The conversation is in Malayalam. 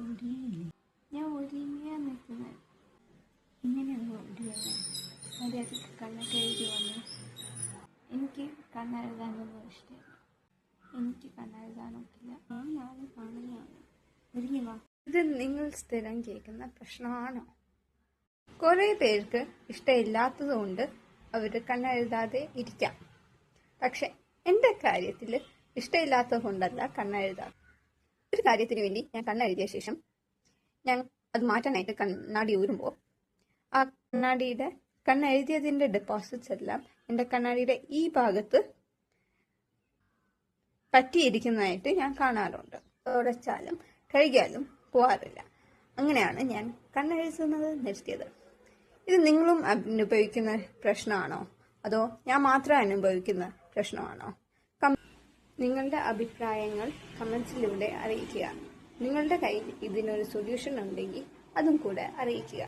ഒടിയില്ലേ? ഞാൻ ഒരുങ്ങിയാ നിൽക്കുന്നത്. ഇങ്ങനെയൊന്നും ഒടിയല്ലേ? മര്യാദയ്ക്ക് കണ്ണൊക്കെ എഴുതി വന്നു. എനിക്ക് കണ്ണെഴുതാനൊന്നും ഇഷ്ടമില്ല. എനിക്ക് കണ്ണെഴുതാനൊക്കില്ല. ഞാൻ നാളെ കാണുന്നതാണ്. ഒരുങ്ങി വാ. ഇത് നിങ്ങൾ സ്ഥിരം കേൾക്കുന്ന പ്രശ്നമാണോ? കുറേ പേർക്ക് ഇഷ്ടമില്ലാത്തത് കൊണ്ട് അവർ കണ്ണെഴുതാതെ ഇരിക്കാം. പക്ഷെ എൻ്റെ കാര്യത്തിൽ ഇഷ്ടമില്ലാത്തത് കൊണ്ടല്ല കണ്ണെഴുതാം. ഒരു കാര്യത്തിന് വേണ്ടി ഞാൻ കണ്ണെഴുതിയ ശേഷം ഞാൻ അത് മാറ്റാനായിട്ട് കണ്ണാടി ഊരുമ്പോൾ ആ കണ്ണെഴുതിയതിൻ്റെ ഡെപ്പോസിറ്റ്സ് എല്ലാം എൻ്റെ കണ്ണാടിയുടെ ഈ ഭാഗത്ത് പറ്റിയിരിക്കുന്നതായിട്ട് ഞാൻ കാണാറുണ്ട്. തുടച്ചാലും കഴുകിയാലും പോകാറില്ല. അങ്ങനെയാണ് ഞാൻ കണ്ണെഴുതുന്നത് നിർത്തിയത്. ഇത് നിങ്ങളും അനുഭവിക്കുന്ന പ്രശ്നമാണോ, അതോ ഞാൻ മാത്രം അനുഭവിക്കുന്ന പ്രശ്നമാണോ? നിങ്ങളുടെ അഭിപ്രായങ്ങൾ കമൻസിലൂടെ അറിയിക്കുക. നിങ്ങളുടെ കയ്യിൽ ഇതിനൊരു സൊല്യൂഷൻ ഉണ്ടെങ്കിൽ അതും കൂടെ അറിയിക്കുക.